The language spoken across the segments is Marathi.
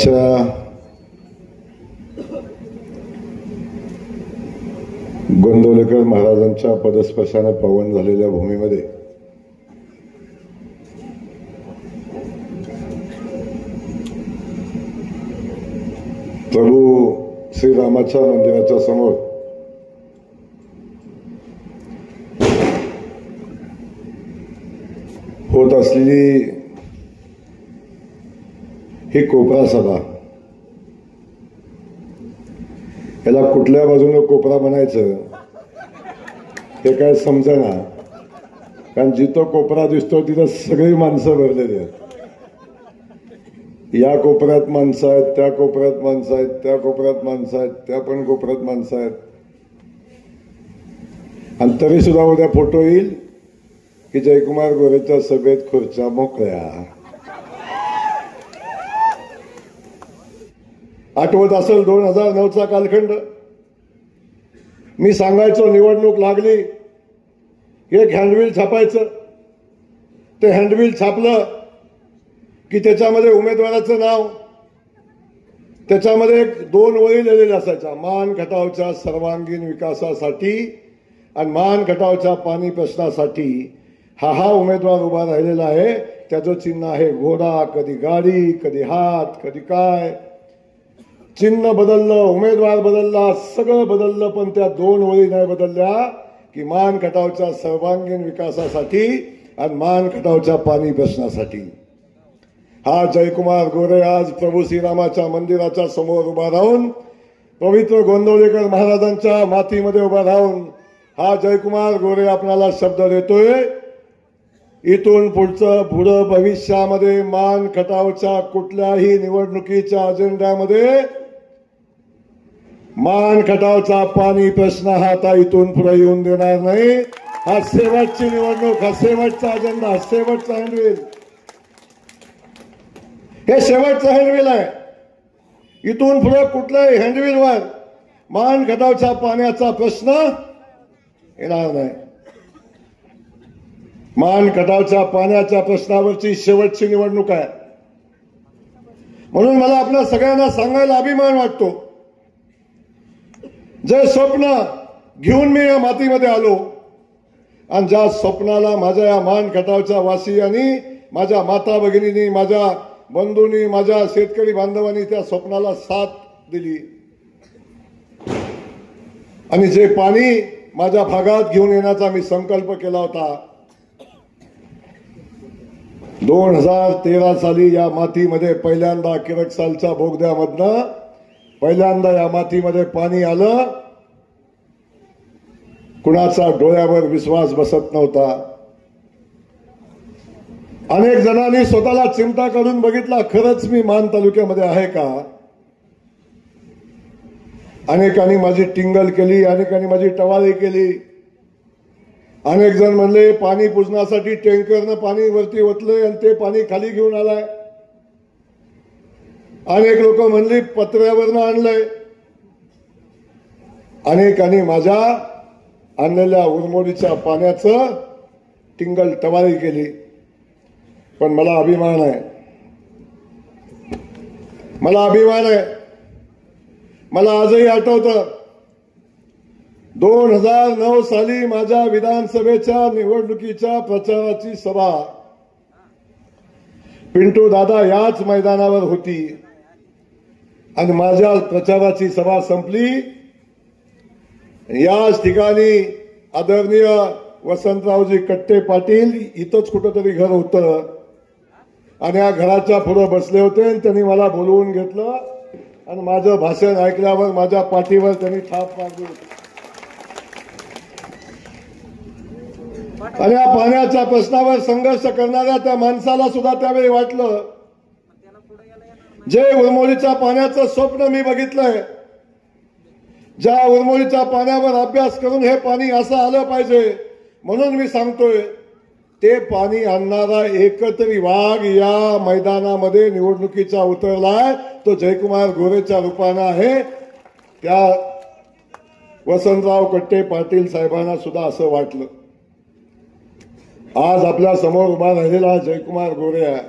आजच्या गोंदवलेकर महाराजांच्या पदस्पर्शाने पावन झालेल्या भूमीमध्ये प्रभू श्रीरामाच्या मंदिराच्या समोर होत असलेली ही कोपरा सभा, याला कुठल्या बाजूने कोपरा बनायचं हे काय समजेना. कारण जिथं कोपरा दिसतो तिथं सगळी माणसं भरलेली आहेत. या कोपऱ्यात माणसं आहेत, त्या कोपऱ्यात माणसं आहेत, त्या कोपऱ्यात माणसं आहेत, त्या पण कोपऱ्यात माणसं आहेत. आणि तरी सुद्धा उद्या फोटो येईल की जयकुमार गोरेच्या सभेत खुर्च्या मोकळ्या. आठवत असेल 2009चा कालखंड. मी सांगायचो निवडणूक लागली एक हँडबिल छापायचं. ते हँडबिल छापलं की त्याच्यामध्ये उमेदवाराचं नाव, त्याच्यामध्ये 2 ओळी लिहिलेल्या असायच्या. मान खटावच्या सर्वांगीण विकासासाठी आणि मान खटावच्या पाणी प्रश्नासाठी हा उमेदवार उभा राहिलेला आहे. त्याचं चिन्ह आहे घोडा, कधी गाडी, कधी हात, कधी काय. चिन्ह बदललं, उमेदवार बदलला, सगळं बदललं, पण त्या 2 ओळी नाही बदलल्या की मान खटावच्या सर्वांगीण विकासासाठी आणि मान खटावच्या पाणी प्रश्नासाठी. हा जयकुमार गोरे आज प्रभू श्रीरामाच्या मंदिराच्या समोर उभा राहून, पवित्र गोंदवलेकर महाराजांच्या मातीमध्ये उभा राहून हा जयकुमार गोरे आपल्याला शब्द देतोय, इथून पुढं भविष्यामध्ये मान खटावच्या कुठल्याही निवडणुकीच्या अजेंड्यामध्ये मान खटावचा पाणी प्रश्न हा आता इथून पुढे येऊन देणार नाही. हा शेवटची निवडणूक, हा शेवटचा अजेंडा, हा शेवटचा हँडबिल, हे शेवटचं हँडबिल आहे. इथून पुढे कुठल्याही हँडबिलवर मान खटावच्या पाण्याचा प्रश्न येणार नाही. मान खटावच्या पाण्याच्या प्रश्नावरची शेवटची निवडणूक आहे. म्हणून मला आपल्या सगळ्यांना सांगायला अभिमान वाटतो, जे स्वप्न घेऊन मी या मातीमध्ये आलो आणि ज्या स्वप्नाला माझ्या या मान खटावच्या वासियांनी, माझ्या माता भगिनींनी, माझ्या बंधूंनी, माझ्या शेतकरी बांधवांनी त्या स्वप्नाला साथ दिली आणि जे पाणी माझ्या भागात घेऊन येण्याचा मी संकल्प केला होता. 2013 साली या मातीमध्ये पहिल्यांदा किरकसालच्या बोगद्यामधनं पहिल्यांदा या मातीमध्ये पाणी आलं. कुणाचा डोळ्यावर विश्वास बसत नव्हता. अनेक जणांनी स्वतःला चिमटा काढून बघितला, खरंच मी मान तालुक्यामध्ये आहे का. अनेकांनी माझी टिंगल केली, अनेकांनी माझी टवाळी केली. अनेक जण म्हणले पाणी पुजण्यासाठी टँकरनं पाणी वरती ओतलंय आणि ते पाणी खाली घेऊन आलाय. अनेक लोक म्हणली पत्र्यावरनं आणलंय. अनेकांनी माझ्या आणलेल्या उरमोडीच्या पाण्याचं टिंगल टवाळी केली. पण मला अभिमान आहे, मला अभिमान आहे. मला आजही आठवतं 2009 साली माझ्या विधानसभेच्या निवडणुकीच्या प्रचाराची सभा पिंटू दादा याच मैदानावर होती आणि माझ्या प्रचाराची सभा संपली. याच ठिकाणी आदरणीय वसंतरावजी कट्टे पाटील इथंच कुठंतरी घर होतं आणि या घराच्या पुढे बसले होते आणि त्यांनी मला बोलवून घेतलं आणि माझं भाषण ऐकल्यावर माझ्या पाठीवर त्यांनी थाप मारली होती. आणि या पाण्याच्या प्रश्नावर संघर्ष करणाऱ्या त्या माणसाला सुद्धा त्यावेळी वाटलं, जे उरमोडीच्या पाण्याचं स्वप्न मी बघितलंय, ज्या उरमोडीच्या पाण्यावर अभ्यास करून हे पाणी असं आलं पाहिजे म्हणून मी सांगतोय, ते पाणी आणणारा एकतरी वाघ या मैदानामध्ये निवडणुकीचा उतरलाय तो जयकुमार गोरेच्या रूपानं आहे. त्या वसंतराव कट्टे पाटील साहेबांना सुद्धा असं वाटलं. आज आपल्या समोर उभा राहिलेला जयकुमार गोरे आहे.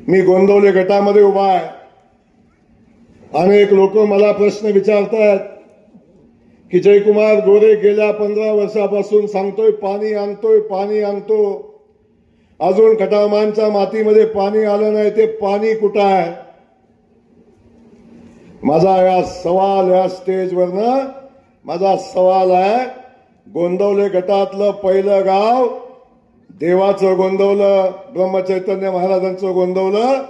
मी गोंदवले गटामध्ये उभा आहे. अनेक लोक मला प्रश्न विचारतात की जयकुमार गोरे गेल्या 15 वर्षापासून सांगतोय पाणी आणतोय, पाणी आणतो, अजून खटावमानच्या मातीमध्ये पाणी आलं नाही, ते पाणी कुठं आहे? माझा या सवाल या स्टेजवरनं माझा सवाल आहे, गोंदवले गटातलं पहिलं गाव देवाचं गोंदवलं, ब्रह्मचैतन्य महाराजांचं गोंदवलं.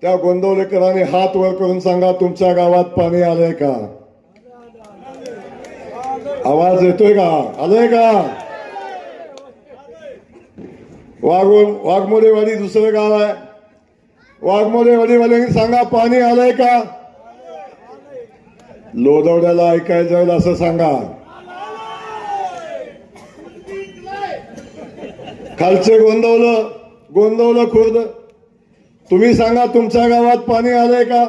त्या गोंदवलेकरांनी हात वर करून सांगा, तुमच्या गावात पाणी आलंय का? आवाज येतोय का? आलंय का? वाघमोडेवाडी दुसरं गाव आहे, वाघमोडेवाडीवाल्यांनी सांगा पाणी आलंय का? लोदवड्याला ऐकायला जाईल असं सांगा. खालचे गोंदवलं खुर्द, तुम्ही सांगा तुमच्या गावात पाणी आलंय का?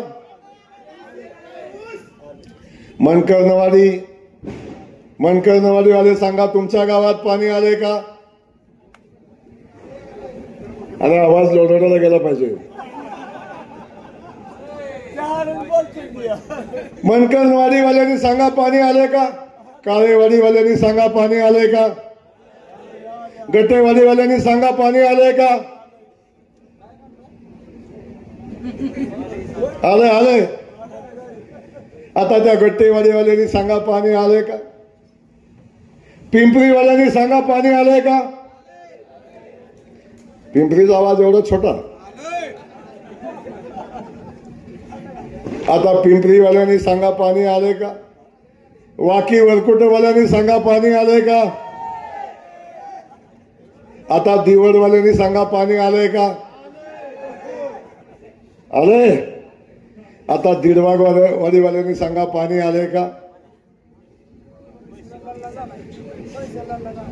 मनकर्णवाडीवाले सांगा तुमच्या गावात पाणी आलंय का? अरे आवाज लोदवड्याला गेला पाहिजे. मनकर्णवाडीवाल्यांनी सांगा पाणी आलंय का? काळेवाडीवाल्यांनी सांगा पाणी आलंय का? गटेवाडीवाल्यांनी सांगा पाणी आलंय का? आलंय. आता त्या गट्टेवाडीवाल्यांनी सांगा पाणी आलंय का? पिंपरीवाल्यांनी सांगा पाणी आलंय का? पिंपरीचा आवाज एवढा छोटा. आता पिंपरीवाल्यांनी सांगा पाणी आलंय का? वाकी वरकुटवाल्यांनी सांगा पाणी आलंय का? आता दिवडवाल्यांनी सांगा पाणी आलंय का? आलंय. आता दीडवाडीवाल्यांनी सांगा पाणी आलंय का?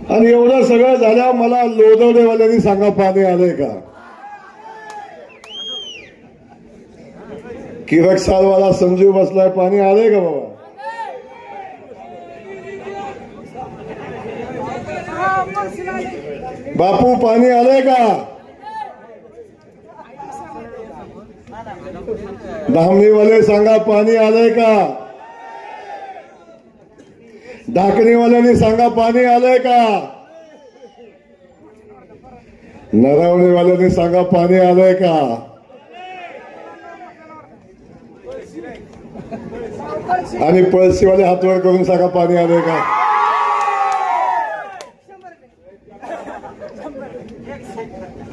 आणि एवढं सगळं झाल्यावर मला लोदवडेवाल्यांनी सांगा पाणी आलंय का? किरकसालवाला संजीव बसलाय, पाणी आलंय का बाबा? बापू पाणी आलंय का? धामणीवाले सांगा पाणी आलंय का? ढाकणीवाल्यांनी सांगा पाणी आलंय का? नरावणेवाल्यांनी सांगा पाणी आलंय का? आणि पळशीवाले हातवर करून सांगा पाणी आलंय का?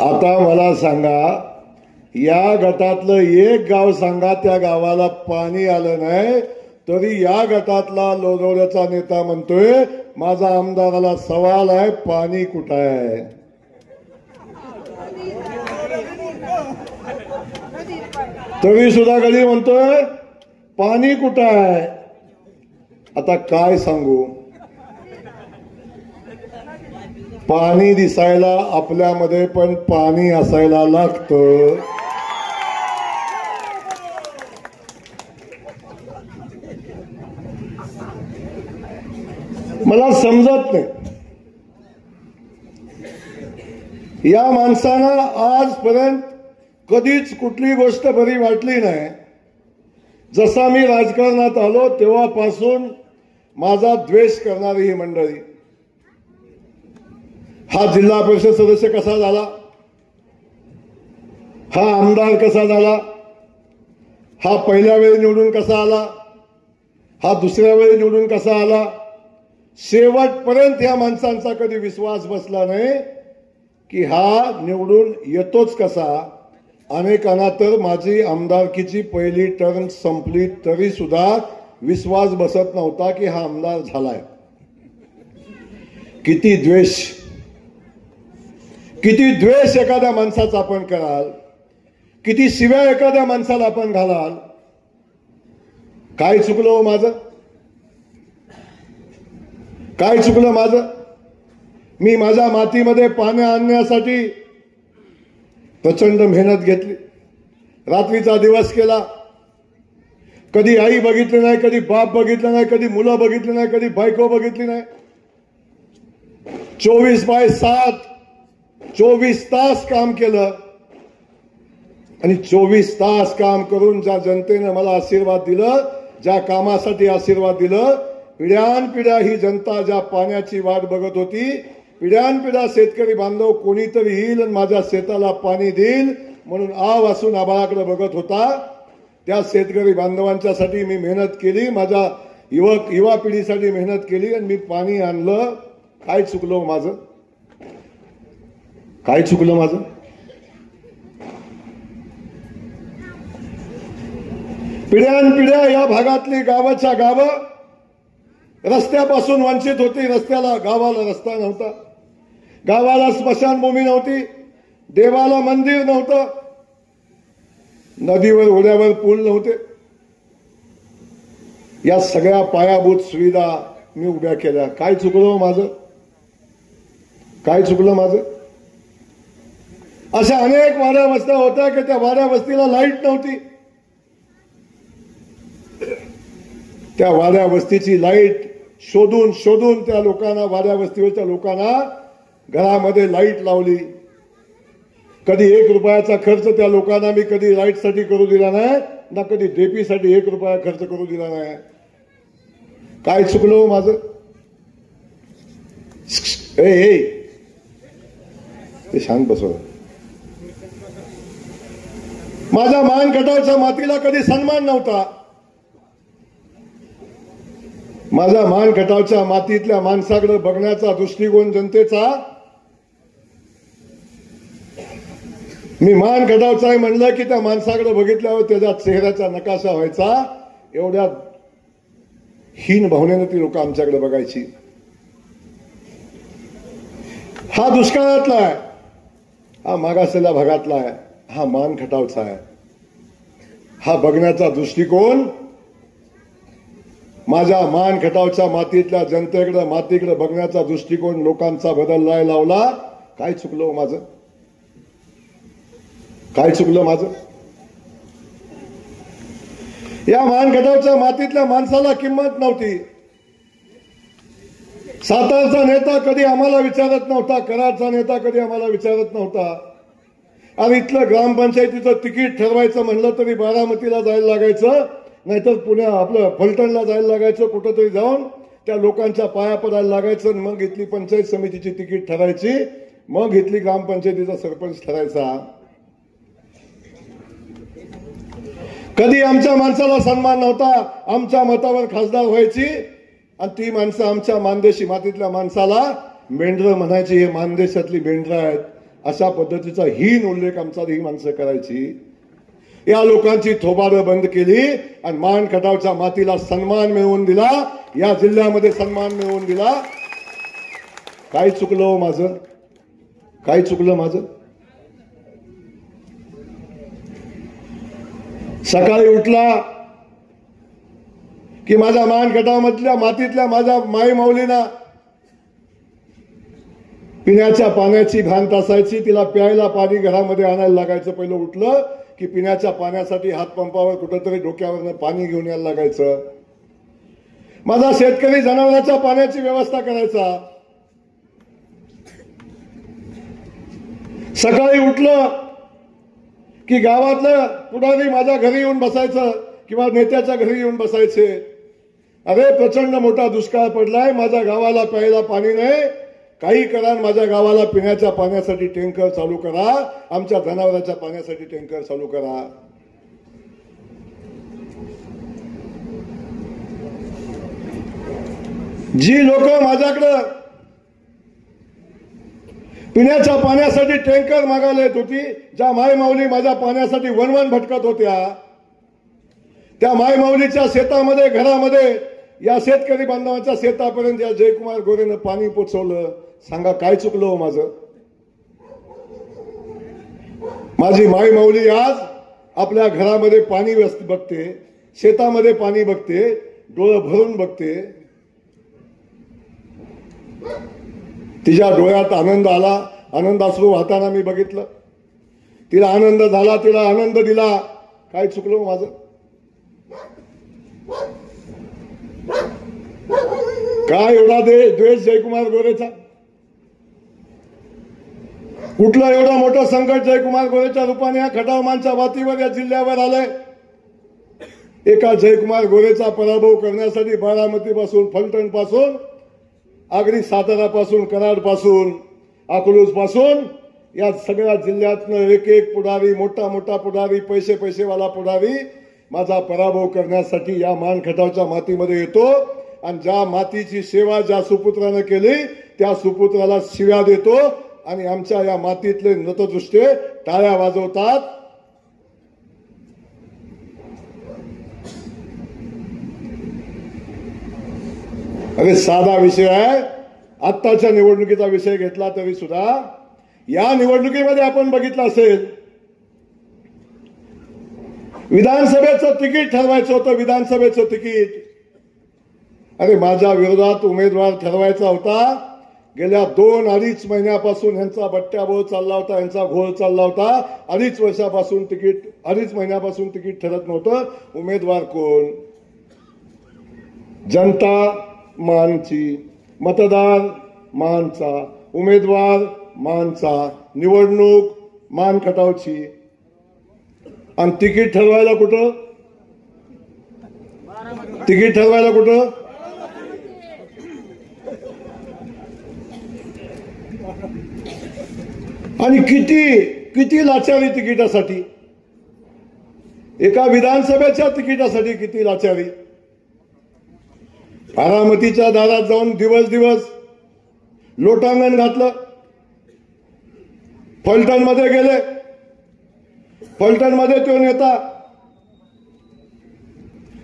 आता मला सांगा, या गटातलं एक गाव सांगा त्या गावाला पाणी आलं नाही, तरी या गटातला लोदवड्याचा नेता म्हणतोय माझा आमदाराला सवाल आहे, पाणी कुठं आहे? तरी सुद्धा गडी म्हणतोय पाणी कुठं आहे. आता काय सांगू, पाणी दिसायला आपल्यामध्ये पण पाणी असायला लागतं. मला समजत नाही, या माणसानं आजपर्यंत कधीच कुठली गोष्ट बरी वाटली नाही. जसा मी राजकारणात आलो तेव्हापासून माझा द्वेष करणारी ही मंडळी. हा जिल्हा परिषद सदस्य कसा झाला, हा आमदार कसा झाला, हा पहिल्या वेळी निवडून कसा आला, हा दुसऱ्या वेळी निवडून कसा आला, शेवटपर्यंत या माणसांचा कधी विश्वास बसला नाही की हा निवडून येतोच कसा. अनेकांना तर माझी आमदारकीची पहिली टर्म संपली तरी सुद्धा विश्वास बसत नव्हता की हा आमदार झालाय. किती द्वेष एखाद्या माणसाचा आपण कराल, किती शिव्या एखाद्या माणसाला आपण घालाल. काय चुकलं हो माझं, काय चुकलं माझं? मी माझ्या मातीमध्ये पाणी आणण्यासाठी प्रचंड मेहनत घेतली, रात्रीचा दिवस केला. कधी आई बघितली नाही, कधी बाप बघितलं नाही, कधी मुलं बघितली नाही, कधी बायको बघितली नाही. 24/7 24 तास काम केलं. आणि 24 तास काम करून ज्या जनतेनं मला आशीर्वाद दिलं, ज्या कामासाठी आशीर्वाद दिलं, पिढ्यानपिढ्या ही जनता ज्या पाण्याची वाट बघत होती, पिढ्यानपिढ्या शेतकरी बांधव कोणीतरी येईल आणि माझ्या शेताला पाणी देईल म्हणून आवासून आभाळाकडे बघत होता, त्या शेतकरी बांधवांच्यासाठी मी मेहनत केली, माझ्या युवा पिढीसाठी मेहनत केली आणि मी पाणी आणलं. काय चुकलं माझं? काय चुकलं माझं? पिढ्यानपिढ्या या भागातली गावाच्या गावं रस्त्यापासून वंचित होती. गावाला रस्ता नव्हता, गावाला स्मशानभूमी नव्हती, देवाला मंदिर नव्हतं, नदीवर ओढ्यावर पूल नव्हते. या सगळ्या पायाभूत सुविधा मी उभ्या केल्या. काय चुकलं माझं? काय चुकलं माझं? अशा अनेक वाड्या वस्त्या होत्या की त्या वाड्या वस्तीला लाईट नव्हती. त्या वाड्या वस्तीची लाईट शोधून शोधून त्या लोकांना, वाड्या वस्तीवरच्या लोकांना घरामध्ये लाईट लावली. कधी 1 रुपयाचा खर्च त्या लोकांना मी कधी लाईटसाठी करू दिला नाही, ना कधी डेपीसाठी 1 रुपया खर्च करू दिला नाही. काय चुकलं माझं? ते शांत बसव. माझ्या मानखटावच्या मातीला कधी सन्मान नव्हता. माझ्या मानखटावच्या मातीतल्या माणसाकडे बघण्याचा दृष्टिकोन जनतेचा, मी मानखटावचा आहे म्हणलं की त्या माणसाकडे बघितल्यावर त्याच्या चेहऱ्याचा नकाशा व्हायचा. एवढ्या हीन भावनेनं ती लोक आमच्याकडे बघायची. हा दुष्काळातला आहे, हा मागासलेल्या भागातला आहे, हा मानखटावचा आहे. हा बघण्याचा दृष्टिकोन माझ्या मानखटावच्या मातीतल्या जनतेकडे, मातीकडे बघण्याचा दृष्टिकोन लोकांचा बदललाय लावला. काय चुकलं माझं? काय चुकलं माझं? या मानखटावच्या मातीतल्या माणसाला किंमत नव्हती. सातारचा नेता कधी आम्हाला विचारत नव्हता, कराडचा नेता कधी आम्हाला विचारत नव्हता. आणि इथलं ग्रामपंचायतीचं तिकीट ठरवायचं म्हणलं तरी बारामतीला जायला लागायचं, नाहीतर आपलं फलटणला जायला लागायचं, कुठंतरी जाऊन त्या लोकांच्या पाया पडायला लागायचं. मग इथली पंचायत समितीची तिकीट ठरायची, मग इथली ग्रामपंचायतीचा सरपंच ठरायचा. कधी आमच्या माणसाला सन्मान नव्हता. आमच्या मतावर खासदार व्हायची आणि ती माणसं आमच्या मानदेशी मातीतल्या माणसाला मेंढरं म्हणायची, हे मानदेशातली मेंढरं आहेत, अशा पद्धतीचा हीन उल्लेख आमचा ही माणसं करायची. या लोकांची थोबाडं बंद केली आणि मानखटावच्या मातीला सन्मान मिळवून दिला, या जिल्ह्यामध्ये सन्मान मिळवून दिला. काय चुकलं माझं? काय चुकलं माझं? सकाळी उठला की माझ्या मानखटावमधल्या मातीतल्या माझ्या माई माऊलीना पिण्याच्या पाण्याची भ्रांत असायची. तिला प्यायला पाणी घरामध्ये आणायला लागायचं. पहिलं उठलं की पिण्याच्या पाण्यासाठी हातपंपावर कुठंतरी डोक्यावरनं पाणी घेऊन यायला लागायचं. माझा शेतकरी जनावरांच्या पाण्याची व्यवस्था करायचा. सकाळी उठलं की गावातलं पुढारी माझ्या घरी येऊन बसायचं किंवा नेत्याच्या घरी येऊन बसायचे. अरे प्रचंड मोठा दुष्काळ पडलाय, माझ्या गावाला प्यायला पाणी नाही, काही करा, माझ्या गावाला पिण्याच्या पाण्यासाठी टँकर चालू करा, आमच्या जनावरांच्या पाण्यासाठी टँकर चालू करा. जी लोक माझ्याकडं पिण्याच्या पाण्यासाठी टँकर मागायला येत होती, ज्या मायमाऊली माझ्या पाण्यासाठी वनवन भटकत होत्या, त्या मायमाऊलीच्या शेतामध्ये, घरामध्ये, या शेतकरी बांधवांच्या शेतापर्यंत या जयकुमार गोरेनं पाणी पोचवलं. सांगा काय चुकलं हो माझं? माझी मायमाऊली आज आपल्या घरामध्ये पाणी बघते, शेतामध्ये पाणी बघते, डोळं भरून बघते. तिच्या डोळ्यात आनंद आला, आनंदाश्रू वाहताना मी बघितलं. तिला आनंद झाला, तिला आनंद दिला. काय चुकलं माझं? काय एवढा द्वेष जयकुमार गोरेचा? कुठलं एवढं मोठं संकट जयकुमार गोरेच्या रूपाने या खटाव मानच्या मातीवर या जिल्ह्यावर आलंय? एका जयकुमार गोरेचा पराभव करण्यासाठी बारामतीपासून, फलटण पासून, अगदी सातारा पासून, कराड पासून, अकलूज पासून या सगळ्या जिल्ह्यातनं एक एक पुढारी, मोठा मोठा पुढारी, पैसेवाला पुढारी माझा पराभव करण्यासाठी या मान खटावच्या मातीमध्ये येतो आणि ज्या मातीची सेवा ज्या सुपुत्रानं केली त्या सुपुत्राला शिव्या देतो आणि आमच्या या मातीतले नतदृष्टे टाळ्या वाजवतात. अरे साधा विषय आहे. आत्ताच्या निवडणुकीचा विषय घेतला तरी सुद्धा या निवडणुकीमध्ये आपण बघितलं असेल, विधानसभेचं तिकीट ठरवायचं होतं. विधानसभेचं तिकीट, अरे माझ्या विरोधात उमेदवार ठरवायचा होता. गेल्या 2-2.5 महिन्यापासून यांचा बट्ट्याबोळ चालला होता, यांचा घोळ चालला होता. 2.5 वर्षापासून तिकीट, 2.5 महिन्यापासून तिकीट ठरत नव्हतं. उमेदवार कोण? जनता मानची, मतदार मानचा, उमेदवार मानचा, निवडणूक मान खटावची आणि तिकीट ठरवायला कुठं? तिकीट ठरवायला कुठं? आणि किती लाचारी तिकिटासाठी, एका विधानसभेच्या तिकिटासाठी किती लाचारी. बारामतीच्या दारात जाऊन दिवस लोटांगण घातलं. फलटण मध्ये गेले, फलटण मध्ये तो नेता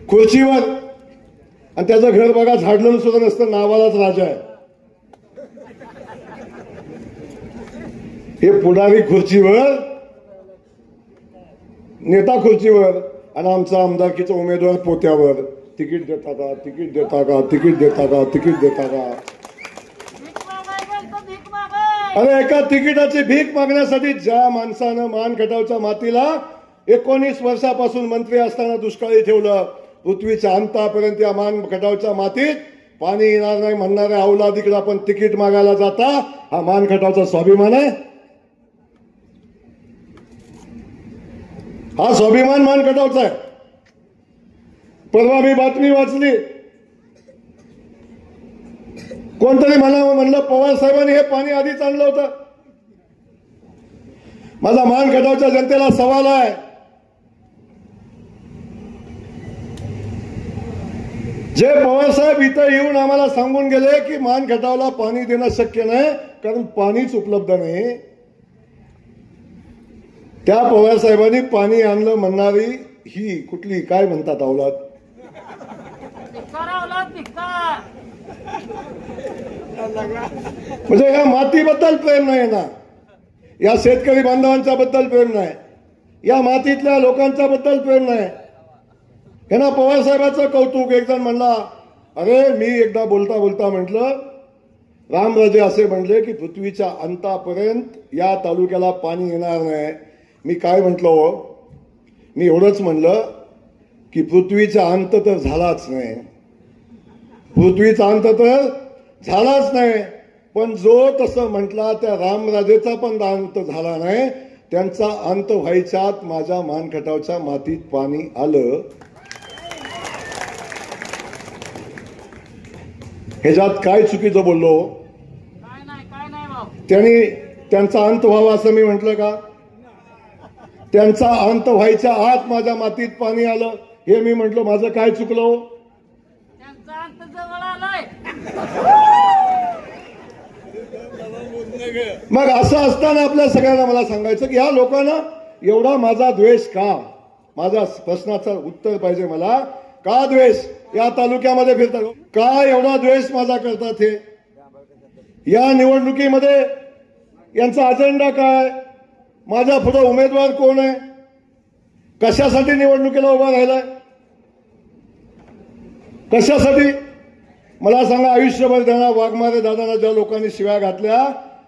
खुर्चीवर आणि त्याचं घर बघा झाडलं सुद्धा नसतं, नावालाच राजा आहे. हे पुढारी खुर्चीवर, नेता खुर्चीवर आणि आमचा आमदारकीचा उमेदवार पोत्यावर. तिकीट देता का, तिकीट देता का, तिकीट देता का, तिकीट देता का. अरे एका तिकिटाची भीक मागण्यासाठी ज्या माणसानं मान खटावच्या मातीला 19 वर्षापासून मंत्री असताना दुष्काळी ठेवलं, पृथ्वीच्या अंतापर्यंत या मान खटावच्या मातीत पाणी येणार नाही म्हणणाऱ्या अवलादीकडे आपण तिकीट मागायला जाता. हा मान खटावचा स्वाभिमान आहे? हा स्वाभिमान मान खटावचा आहे? परवा मी बातमी वाचली, कोणतरी म्हणलं पवार साहेबांनी हे पाणी आधीच आणलं होतं. माझा मान खटावच्या जनतेला सवाल आहे, जे पवार साहेब इथं येऊन आम्हाला सांगून गेले की मान खटावला पाणी देणं शक्य नाही कारण पाणीच उपलब्ध नाही, त्या पवार साहेबांनी पाणी आणलं म्हणणारी ही कुठली, काय म्हणतात, अवलाद? म्हणजे या मातीबद्दल प्रेम नाही ना, या शेतकरी बांधवांच्या बद्दल प्रेम नाही, या मातीतल्या लोकांच्या बद्दल प्रेम नाही. यांना पवार साहेबांचं कौतुक. एक जण म्हणला, अरे मी एकदा बोलता म्हटलं, रामराजे असे म्हणले की पृथ्वीच्या अंतापर्यंत या तालुक्याला पाणी येणार नाही. मी काय म्हटलो, मी एवढंच म्हणलं की पृथ्वीचा अंत तर झालाच नाही, पृथ्वीचा अंत तर झालाच नाही, पण जो तसं म्हटला त्या रामराजेचा पण अंत झाला नाही. त्यांचा अंत व्हायच्यात माझ्या मान खटावच्या मातीत पाणी आलं. ह्याच्यात काय चुकीचं बोललो? त्यांचा अंत व्हावा असं मी म्हटलं का? त्यांचा अंत व्हायच्या आत माझ्या मातीत पाणी आलं हे मी म्हटलं. माझं काय चुकलं? त्यांचा अंत जवळ आलाय. मग असं असताना आपल्या सगळ्यांना मला सांगायचं की ह्या लोकांना एवढा माझा द्वेष का? माझ्या प्रश्नाचं उत्तर पाहिजे मला. का द्वेष या तालुक्यामध्ये फिरतात? का एवढा द्वेष माझा करतात? हे या निवडणुकीमध्ये यांचा अजेंडा काय? माझ्या पुढे उमेदवार कोण आहे? कशासाठी निवडणुकीला उभा राहिलाय? कशासाठी मला सांगा. आयुष्यभर त्यांना वाघमारे दादांना ज्या लोकांनी शिव्या घातल्या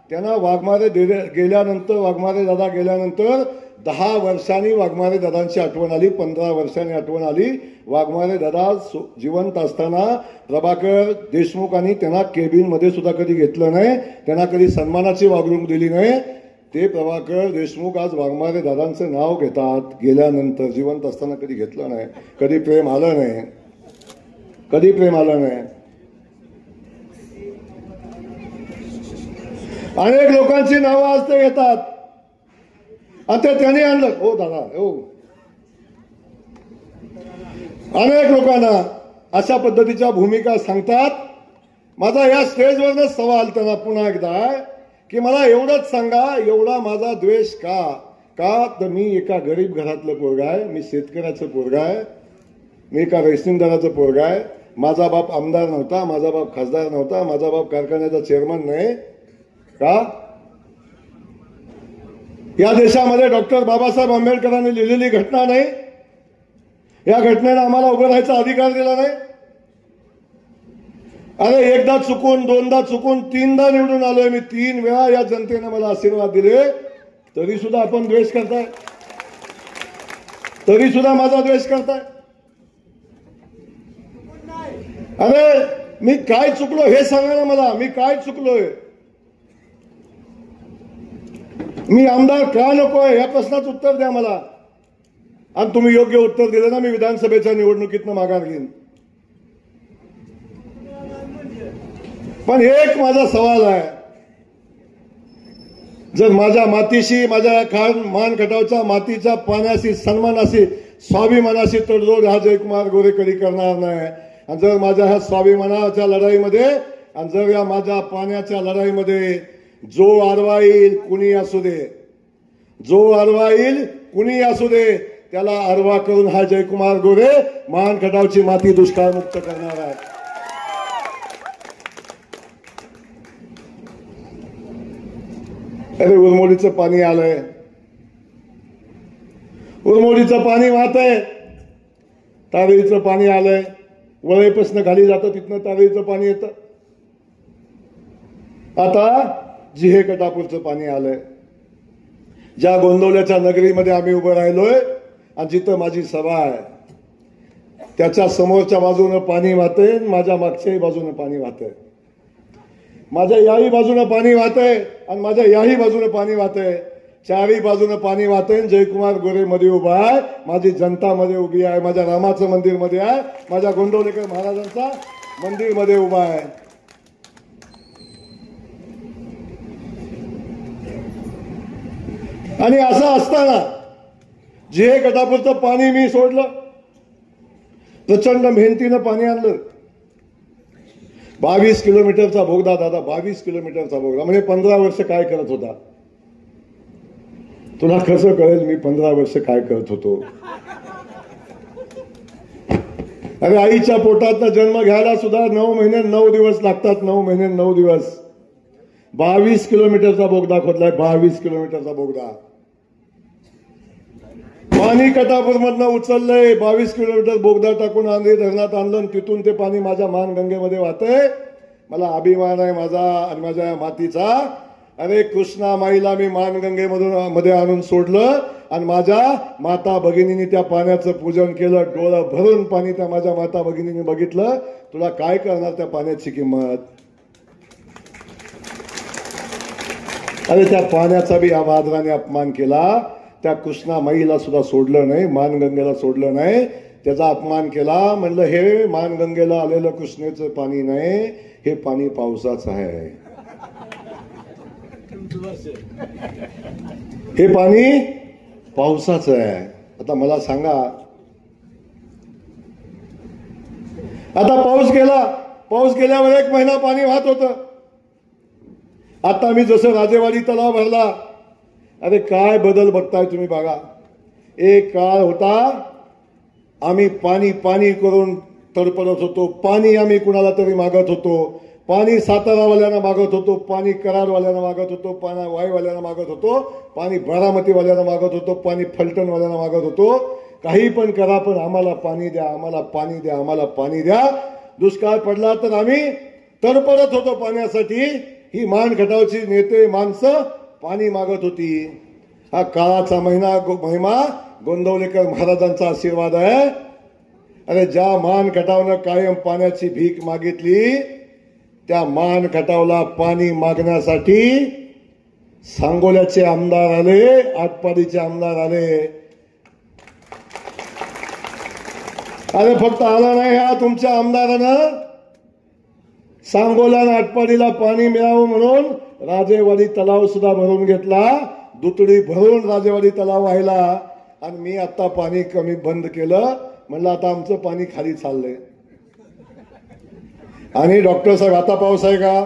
त्यांना वाघमारे गेल्यानंतर, वाघमारे दादा गेल्यानंतर 10 वर्षांनी वाघमारे दादांची आठवण आली, 15 वर्षांनी आठवण आली. वाघमारे दादा जिवंत असताना प्रभाकर देशमुखांनी त्यांना केबिन मध्ये सुद्धा कधी घेतलं नाही, त्यांना कधी सन्मानाची वागणूक दिली नाही. ते प्रभाकर देशमुख आज वाघमारे दादांचं नाव घेतात. गेल्यानंतर जिवंत असताना कधी घेतलं नाही, कधी प्रेम आलं नाही, कधी प्रेम आलं नाही. अनेक लोकांची नावं आज ते घेतात आणि ते त्यांनी आणलं. हो दादा, हो. अनेक लोकांना अशा पद्धतीच्या भूमिका सांगतात. माझा या स्टेजवरच सवाल त्यांना पुन्हा एकदा आहे की मला एवढंच सांगा, एवढा माझा द्वेष का? तर मी एका गरीब घरातलं पोरगा आहे, मी शेतकऱ्याचं पोरगा आहे, मी एका रेस्टिंगदाराचं पोरगा आहे. माझा बाप आमदार नव्हता, माझा बाप खासदार नव्हता, माझा बाप कारखान्याचा चेअरमन नाही का? या देशामध्ये डॉक्टर बाबासाहेब आंबेडकरांनी लिहिलेली घटना नाही? या घटनेनं आम्हाला उभं राहायचा अधिकार दिला नाही? अरे एकदा चुकून, दोनदा चुकून, तीनदा निवडून आलोय मी. 3 वेळा या जनतेनं मला आशीर्वाद दिले, तरी सुद्धा आपण द्वेष करताय, तरी सुद्धा माझा द्वेष करताय. अरे मी काय चुकलो हे सांगा ना मला, मी काय चुकलोय? मी आमदार का नकोय या प्रश्नाचं उत्तर द्या मला. आणि तुम्ही योग्य उत्तर दिलं ना, मी विधानसभेच्या निवडणुकीतनं माघार घेईन. पण एक माझा सवाल आहे, जर माझ्या मातीशी, माझ्या मान खटावच्या मातीच्या पाण्याशी, सन्मानाशी, स्वाभिमानाशी तडजोड हा जयकुमार गोरे कधी करणार नाही. आणि जर माझ्या ह्या स्वाभिमानाच्या लढाईमध्ये आणि जर या माझ्या पाण्याच्या लढाईमध्ये जो आडवा येईल कुणी असू दे, जो आडवा येईल कुणी असू दे, त्याला आडवा करून हा जयकुमार गोरे मान खटावची माती दुष्काळमुक्त करणार आहे. अरे उरमोडीचं पाणी आलंय, उरमोडीचं पाणी वाहतंय, तावेरीचं पाणी आलंय, वळईपासून खाली जातं तिथनं तावेरीचं पाणी येतं. आता जिहे कटापूरचं पाणी आलंय. ज्या गोंदवल्याच्या नगरीमध्ये आम्ही उभं राहिलोय आणि जिथं माझी सभा आहे, त्याच्या समोरच्या बाजूनं पाणी वाहतंय, माझ्या मागच्याही बाजूनं पाणी वाहतंय, माझ्या याही बाजूनं पाणी वाहतंय आणि माझ्या याही बाजूनं पाणी वाहतंय. चारही बाजूनं पाणी वाहतंय. जयकुमार गोरे मध्ये उभा आहे, माझी जनता मध्ये उभी आहे, माझ्या रामाचं मंदिर मध्ये आहे, माझ्या गोंदवलेकर महाराजांचा मंदिर मध्ये उभा आहे. आणि असं असताना जे कटापूरचं पाणी मी सोडलं, प्रचंड मेहनतीनं पाणी आणलं. 22 किलोमीटरचा बोगदा दादा, 22 किलोमीटरचा बोगदा. म्हणजे 15 वर्ष काय करत होता? तुला कसं कळेल मी 15 वर्ष काय करत होतो? अरे आईच्या पोटातनं जन्म घ्यायला सुद्धा 9 महिने 9 दिवस लागतात. 9 महिने 9 दिवस. 22 किलोमीटरचा बोगदा खोदलाय, 22 किलोमीटरचा बोगदा. पाणी कटापूरमधनं उचललंय, 22 किलोमीटर बोगदा टाकून आंधी धरणात आणलं, तिथून ते पाणी माझ्या मानगंगेमध्ये वाहतंय. मला अभिमान आहे माझा आणि माझ्या मातीचा. अरे कृष्णा माईला मी मध्ये आणून सोडलं आणि माझ्या माता भगिनींनी त्या पाण्याचं पूजन केलं. डोळं भरून पाणी त्या माझ्या माता भगिनींनी बघितलं. तुला काय करणार त्या पाण्याची किंमत? अरे त्या पाण्याचा बी आदराने अपमान केला. त्या कृष्णा माईला सुद्धा सोडलं नाही, मानगंगेला सोडलं नाही, त्याचा अपमान केला. म्हणलं हे मानगंगेला आलेलं कृष्णेचं पाणी नाही, हे पाणी पावसाचं आहे. हे पाणी पावसाचं आहे. आता मला सांगा, आता पाऊस गेला, पाऊस गेल्यावर 1 महिना पाणी वाहत होतं. आता मी जसं राजेवाडी तलाव भरला, अरे काय बदल बघताय तुम्ही बघा. एक काळ होता आम्ही पाणी पाणी करून तडपडत होतो. पाणी आम्ही कुणाला तरी मागत होतो. पाणी सातारावाल्यांना मागत होतो, पाणी कराडवाल्यांना मागत होतो, पाणी वाईवाल्यांना मागत होतो, पाणी बारामतीवाल्यांना मागत होतो, पाणी फलटणवाल्यांना मागत होतो. काही पण करा पण आम्हाला पाणी द्या, आम्हाला पाणी द्या, आम्हाला पाणी द्या. दुष्काळ पडला तर आम्ही तडपडत होतो पाण्यासाठी. ही मान खटावची नेते माणसं पाणी मागत होती. हा काळाचा महिमा गोंदवलेकर महाराजांचा आशीर्वाद आहे. अरे ज्या मान खटावनं कायम पाण्याची भीक मागितली, त्या मान खटावला पाणी मागण्यासाठी सांगोल्याचे आमदार आले, आटपाडीचे आमदार आले. अरे फक्त आला नाही हा तुमच्या आमदारानं सांगोला आणि आटपाडीला पाणी मिळावं म्हणून राजेवाडी तलाव सुद्धा भरून घेतला. दुतडी भरून राजेवाडी तलाव व्हायला. आणि मी आता पाणी कमी बंद केलं. म्हणलं आता आमचं पाणी खाली चाललंय. आणि डॉक्टर साहेब आता पाऊस आहे का?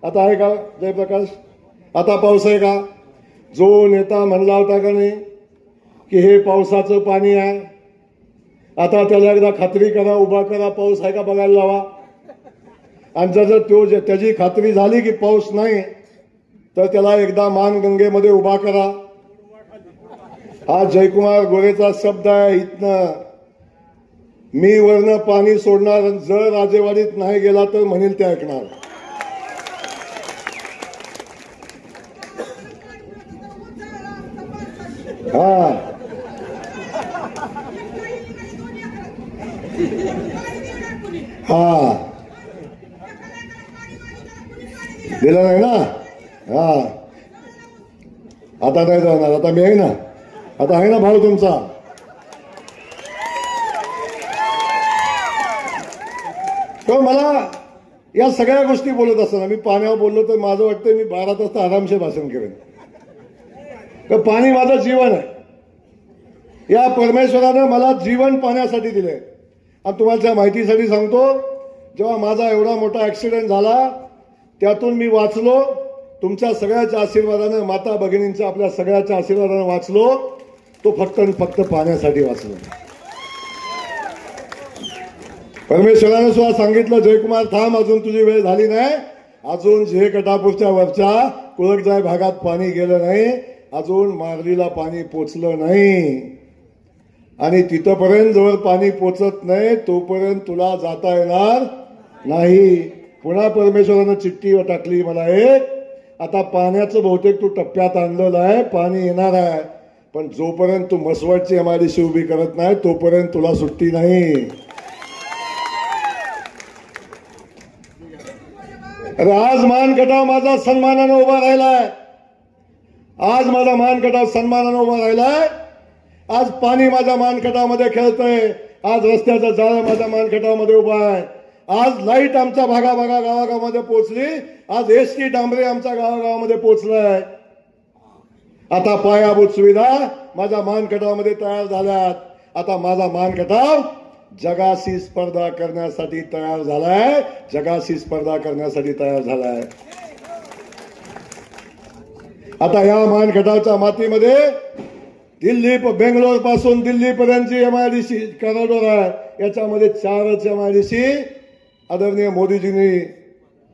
आता आहे का जयप्रकाश? आता पाऊस आहे का? जो नेता म्हणला होता का नाही की हे पावसाचं पाणी आहे, आता त्याला एकदा खात्री करा, उभा करा, पाऊस आहे का बघायला लावा. आणि जर त्याची खात्री झाली की पाऊस नाही तर त्याला एकदा मानगंगेमध्ये उभा करा. हा जयकुमार गोरेचा शब्द आहे. इथनं मी वरनं पाणी सोडणार, जर राजेवाडीत नाही गेला तर म्हणेल ते ऐकणार. हा हा दिलं नाही ना. हा आता नाही जाणार. आता मी आहे ना. आता आहे ना भाऊ तुमचा. तर मला या सगळ्या गोष्टी बोलत असताना मी पाण्यावर बोललो तर माझं वाटतं मी 12 तास आरामशीर भाषण करेन. तर पाणी माझं जीवन आहे. या परमेश्वरानं मला जीवन पाण्यासाठी दिलंय. आणि तुम्हाला माहितीसाठी सांगतो, जेव्हा माझा एवढा मोठा ऍक्सिडेंट झाला त्यातून मी वाचलो. तुमच्या सगळ्याच्या आशीर्वादानं, माता भगिनींच्या आपल्या सगळ्याच्या आशीर्वादानं वाचलो. तो फक्त आणि फक्त पाण्यासाठी वाचलो. परमेश्वरानं सुद्धा सांगितलं, जयकुमार थांब, अजून तुझी वेळ झाली नाही. अजून जे कटापूरच्या वरच्या कुळकजाय भागात पाणी गेलं नाही, अजून मारलीला पाणी पोचलं नाही. आणि तिथपर्यंत जवळ पाणी पोचत नाही तोपर्यंत तुला जाता येणार नाही. पुन्हा परमेश्वरानं चिठ्ठी टाकली मला एक, आता पाण्याचं बहुतेक तू टप्प्यात आणलेलं आहे, पाणी येणार आहे, पण जोपर्यंत तू मसवडची एमआयडीसी उभी करत नाही तोपर्यंत तुला सुट्टी नाही. अरे आज मानगटाव माझा सन्मानानं उभा राहिलाय. आज माझा मानगटाव सन्मानानं उभा राहिलाय. आज पाणी माझ्या मानगटामध्ये खेळतंय. आज रस्त्याचा जाळं माझ्या मानगटामध्ये उभा आहे. आज लाईट आमच्या गावागावामध्ये पोहोचली. आज एसटी डांबरे आमच्या गावागावामध्ये पोहोचलाय. आता पायाभूत सुविधा माझ्या मानगटामध्ये तयार झाल्यात. आता माझा मानगटाव जगाशी स्पर्धा करण्यासाठी तयार झालाय. जगाशी स्पर्धा करण्यासाठी तयार झालाय. आता या मानगटाच्या मातीमध्ये दिल्ली, बेंगलोर पासून दिल्ली पर्यंतची एमआयडीसी कॉरिडॉर आहे. याच्यामध्ये 4च एमआयडीसी आदरणीय मोदीजींनी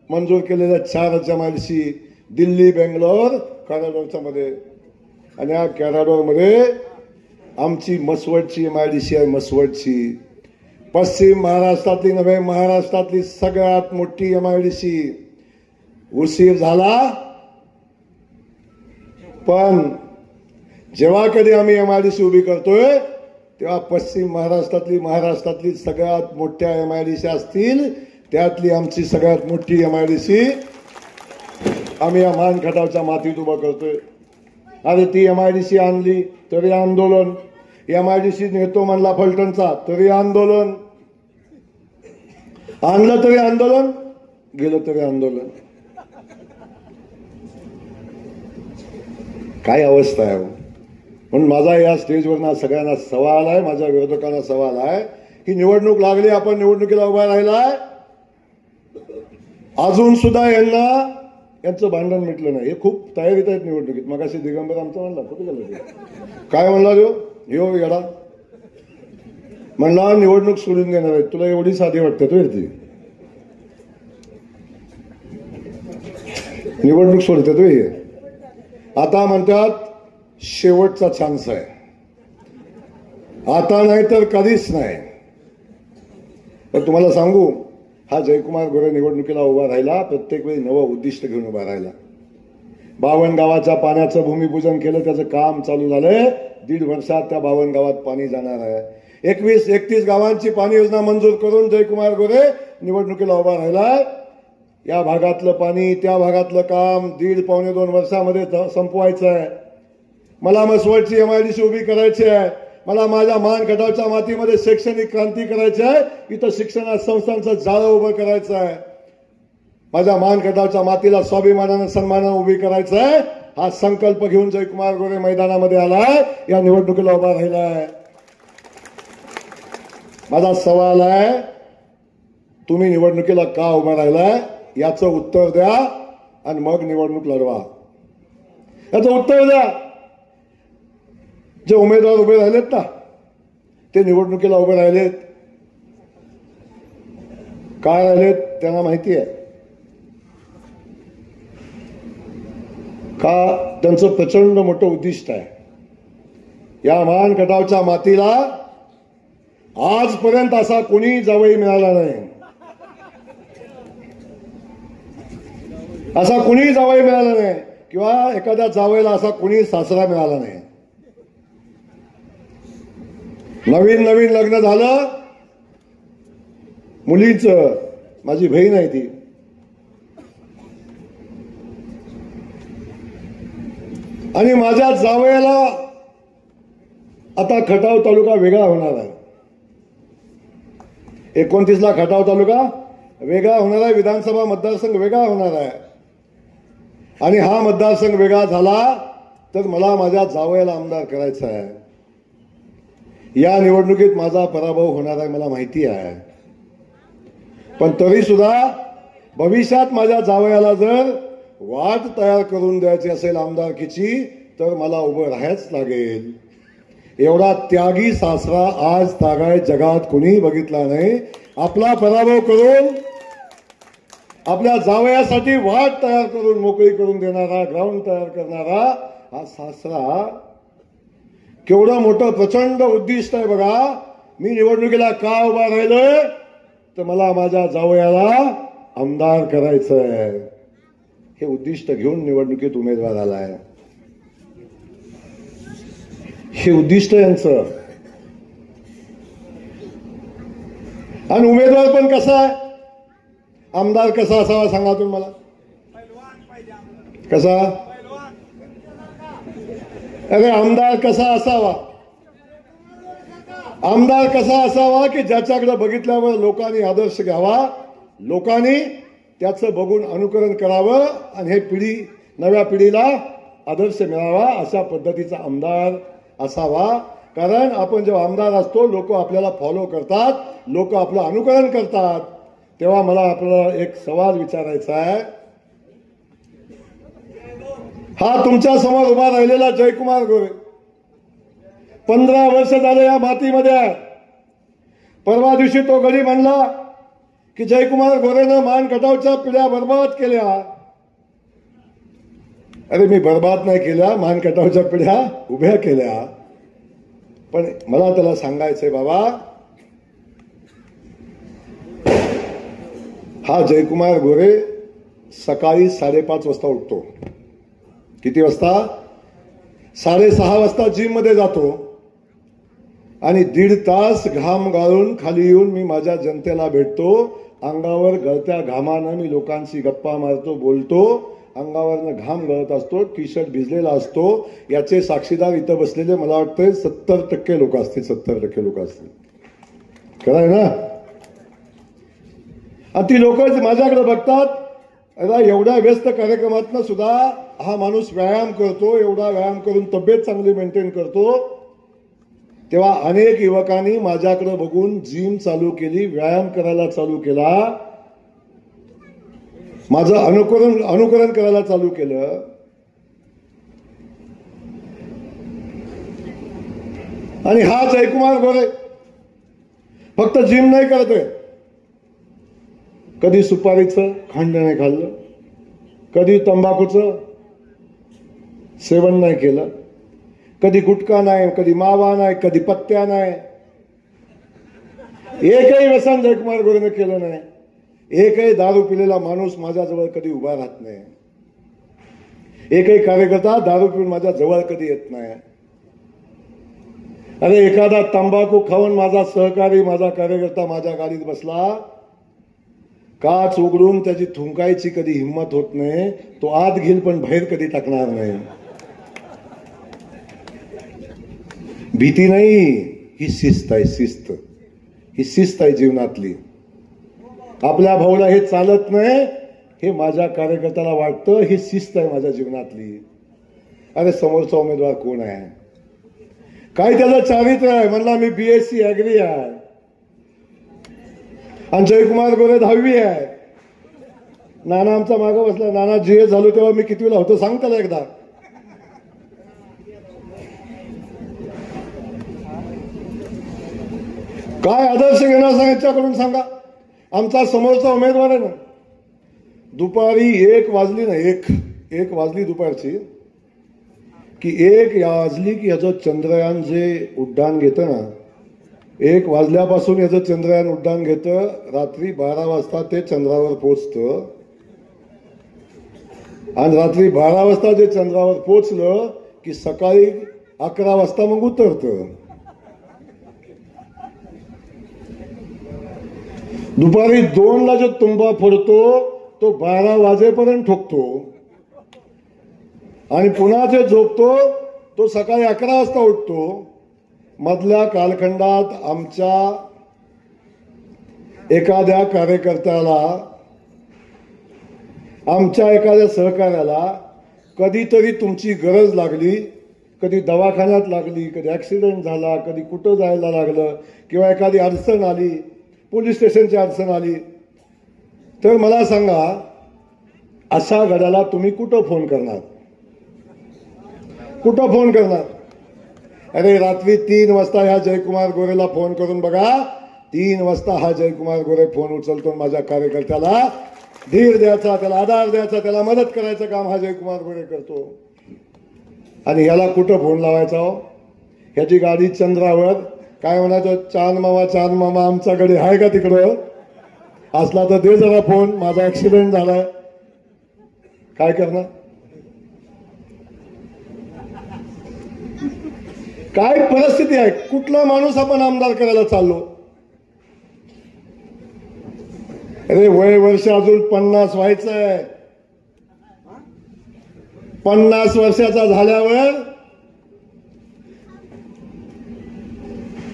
मंजूर केलेल्या 4च एमआयडीसी दिल्ली बेंगलोर कॉरिडॉरच्या मध्ये. आणि या कॉरिडॉरमध्ये आमची मसवडची एमआयडीसी आहे. मसवडची पश्चिम महाराष्ट्रातली नव्हे, महाराष्ट्रातली सगळ्यात मोठी एमआयडीसी. उशीर झाला, पण जेव्हा कधी आम्ही एमआयडीसी उभी करतोय तेव्हा पश्चिम महाराष्ट्रातली सगळ्यात मोठ्या एमआयडीसी असतील त्यातली आमची सगळ्यात मोठी एमआयडीसी आम्ही या मानखटावच्या मातीत उभा करतोय. अरे ती एमआयडीसी आणली तरी आंदोलन, एमआयडीसी नेतो म्हणला फलटणचा तरी आंदोलन, आणलं तरी आंदोलन, गेलं तरी आंदोलन. काय अवस्था आहे. म्हणून माझा या स्टेजवर सगळ्यांना सवाल आहे, माझ्या विरोधकांना सवाल आहे की निवडणूक लागली, आपण निवडणुकीला उभा राहिलाय, अजून सुद्धा यांचं भांडण मिटलं नाही. हे खूप तयारीत आहेत निवडणुकीत. मगाशी दिगंबर आमचा म्हणला, कुठे गेला ते, काय म्हणला तो, यो येडा म्हणला निवडणूक सोडून देणार आहे. तुला एवढी साधी वाटते तो ती निवडणूक सोडते तो. हे आता म्हणतात शेवटचा चान्स आहे, आता नाही तर कधीच नाही. तर तुम्हाला सांगू, हा जयकुमार गोरे निवडणुकीला उभा राहिला, प्रत्येक वेळी नवं उद्दिष्ट घेऊन उभा राहिला. 52 गावाच्या पाण्याचं भूमिपूजन केलं, त्याचं काम चालू झालंय. 1.5 वर्षात त्या 52 गावात पाणी जाणार आहे. 31 गावांची पाणी योजना मंजूर करून जयकुमार गोरे निवडणुकीला उभा राहिलाय. या भागातलं पाणी, त्या भागातलं काम 1.5-2 वर्षामध्ये संपवायचं आहे. मला मसवडची MIDC उभी करायची आहे. मला माझ्या मान खटावच्या मातीमध्ये शैक्षणिक क्रांती करायची आहे. इथं शिक्षण संस्थांचं जाळं उभं करायचं आहे. माझ्या मान खटावच्या मातीला स्वाभिमानानं सन्मानानं उभी करायचं आहे. हा संकल्प घेऊन जयकुमार गोरे मैदानामध्ये आलाय, या निवडणुकीला उभा राहिलाय. माझा सवाल आहे, तुम्ही निवडणुकीला का उभा राहिलाय याचं उत्तर द्या आणि मग निवडणूक लढवा. याचं उत्तर द्या. जे उमेदवार उभे राहिलेत ना, ते निवडणुकीला उभे राहिलेत का राहिलेत त्यांना माहिती आहे का? त्यांचं प्रचंड मोठं उद्दिष्ट आहे. या मान खटावच्या मातीला आजपर्यंत असा कोणी जावई मिळाला नाही. असा कुणी जावई मिळाला नाही किंवा एखाद्या जावईला असा कुणी सासरा मिळाला नाही. नवीन नवीन लग्न झालं मुलीचं, माझी बहीण आहे ती, आणि माझ्या जावयाला आता खटाव तालुका वेगळा होणार आहे. 29ला खटाव तालुका वेगळा होणार आहे. विधानसभा मतदारसंघ वेगळा होणार आहे. आणि हा मतदारसंघ वेगळा झाला तर मला माझ्या जावयाला आमदार करायचा आहे. या निवडणुकीत माझा पराभव होणार आहे मला माहिती आहे. पण तरी सुद्धा भविष्यात माझ्या जावयाला जर वाट तयार करून द्यायची असेल आमदारकीची तर मला उभं राहायच लागेल. एवढा त्यागी सासरा आज तागाय जगात कुणी बघितला नाही. आपला पराभव करून आपल्या जावयासाठी वाट तयार करून मोकळी करून देणारा, ग्राउंड तयार करणारा हा सासरा केवढं मोठं प्रचंड उद्दिष्ट आहे बघा. मी निवडणुकीला का उभा राहिलोय तर मला माझ्या जावयाला आमदार करायचं आहे. हे उद्दिष्ट घेऊन निवडणुकीत उमेदवार आलाय. हे उद्दिष्ट यांचं. आणि उमेदवार पण कसा आहे, आमदार कसा असावा सांगा तुम्ही मला. कसा? अरे आमदार कसा असावा? आमदार कसा असावा की ज्याच्याकडे बघितल्यावर लोकांनी आदर्श घ्यावा, लोकांनी त्याचं बघून अनुकरण करावं आणि हे पिढी नव्या पिढीला आदर्श मिळावा अशा पद्धतीचा आमदार असावा. कारण आपण जेव्हा आमदार असतो लोक आपल्याला फॉलो करतात, लोक आपलं अनुकरण करतात. तेव्हा मला आपल्याला एक सवाल विचारायचा आहे. हा तुमच्या समोर उभा राहिलेला जयकुमार गोरे 15 वर्ष झाले या मातीमध्ये आहे. परवा दिवशी तो गडी म्हणला की जयकुमार गोरेनं मान खटावच्या पिढ्या बर्बाद केल्या. अरे मी बर्बाद नाही केल्या, मान खटावच्या पिढ्या उभ्या केल्या. पण मला त्याला सांगायचंय बाबा, हा जयकुमार गोरे सकाळी 5:30 वाजता उठतो. किती वाजता? 6:30 वाजता जिम मध्ये जातो आणि 1.5 तास घाम गाळून खाली येऊन मी माझ्या जनतेला भेटतो. अंगावर गळत्या घामानं मी लोकांशी गप्पा मारतो, बोलतो. अंगावरनं घाम गळत असतो, टी शर्ट भिजलेला असतो. याचे साक्षीदार इथं बसलेले मला वाटतं 70% लोक असतील. 70% लोक असतील. खरं आहे ना? आणि ती लोक माझ्याकडे बघतात, अरे एवढ्या व्यस्त कार्यक्रमातनं सुद्धा हा माणूस व्यायाम करतो, एवढा व्यायाम करून तब्येत चांगली मेंटेन करतो. तेव्हा अनेक युवकांनी माझ्याकडे बघून जिम चालू केली, व्यायाम करायला चालू केला, माझं अनुकरण करायला चालू केलं. आणि हा जयकुमार गोरे फक्त जिम नाही करतोय, कधी सुपारीचं खांड नाही खाल्लं, कधी तंबाखूचं सेवन नाही केलं, कधी गुटखा नाही, कधी मावा नाही, कधी पत्त्या नाही. एकही व्यसन जयकुमार गोरेने केलं नाही. एकही दारू पिलेला माणूस माझ्याजवळ कधी उभा राहत नाही. एकही कार्यकर्ता दारू पिऊन माझ्या जवळ कधी येत नाही. अरे एखादा तंबाखू खाऊन माझा सहकारी, माझा कार्यकर्ता माझ्या गाडीत बसला, काच उघडून त्याची थुंकायची कधी हिंमत होत नाही, तो आत घेईल पण बाहेर कधी टाकणार नाही. भीती नाही, ही शिस्त आहे. शिस्त ही शिस्त आहे जीवनातली. आपल्या भाऊला हे चालत नाही हे माझ्या कार्यकर्त्याला वाटतं, ही शिस्त आहे माझ्या जीवनातली. अरे समोरचा उमेदवार कोण आहे, काय त्याचं चारित्र्य आहे. म्हणला मी BSc ऍग्री आहे आणि जयकुमार गोरे 10वी आहे. नाना आमचा मागं बसला. नाना GS झालो तेव्हा मी कितवीला होतो सांग त्याला एकदा. काय आदर्श घेणार सांगितल्याकडून सांगा. आमचा समोरचा उमेदवार आहे ना, दुपारी 1 वाजली ना, एक वाजली दुपारची की 1 वाजली की याचं चंद्रयान जे उड्डाण घेतं ना, 1 वाजल्यापासून याचं चंद्रयान उड्डाण घेतं, रात्री 12 वाजता ते चंद्रावर पोचतं. आणि रात्री 12 वाजता जे चंद्रावर पोचलं की सकाळी 11 वाजता मग उतरतं. दुपारी 2ला जो तुंबा फोडतो तो 12 वाजेपर्यंत ठोकतो आणि पुन्हा जे झोपतो तो सकाळी 11 वाजता उठतो. मधल्या कालखंडात आमच्या एखाद्या कार्यकर्त्याला, आमच्या एखाद्या सहकार्याला कधीतरी तुमची गरज लागली, कधी दवाखान्यात लागली, कधी ऍक्सिडेंट झाला, कधी कुठं जायला लागलं किंवा एखादी अडचण आली, पोलीस स्टेशनची अडचण आली, तर मला सांगा अशा घड्याला तुम्ही कुठं फोन करणार, कुठं फोन करणार. अरे रात्री 3 वाजता ह्या जयकुमार गोरेला फोन करून बघा. 3 वाजता हा जयकुमार गोरे फोन उचलतो. माझ्या कार्यकर्त्याला धीर द्यायचा, त्याला आधार द्यायचा, त्याला मदत करायचं काम हा जयकुमार गोरे करतो. आणि ह्याला कुठं फोन लावायचा हो. ह्याची गाडी चंद्रावर, काय म्हणायचं, चांद मामा आमच्याकडे आहे का तिकडं, असला तर दे जरा फोन, माझा ऍक्सिडेंट झालाय. काय करणार. काय परिस्थिती आहे. कुठला माणूस आपण आमदार करायला चाललो. अरे वय वर्ष अजून 50 व्हायचंय. 50 वर्षाचा झाल्यावर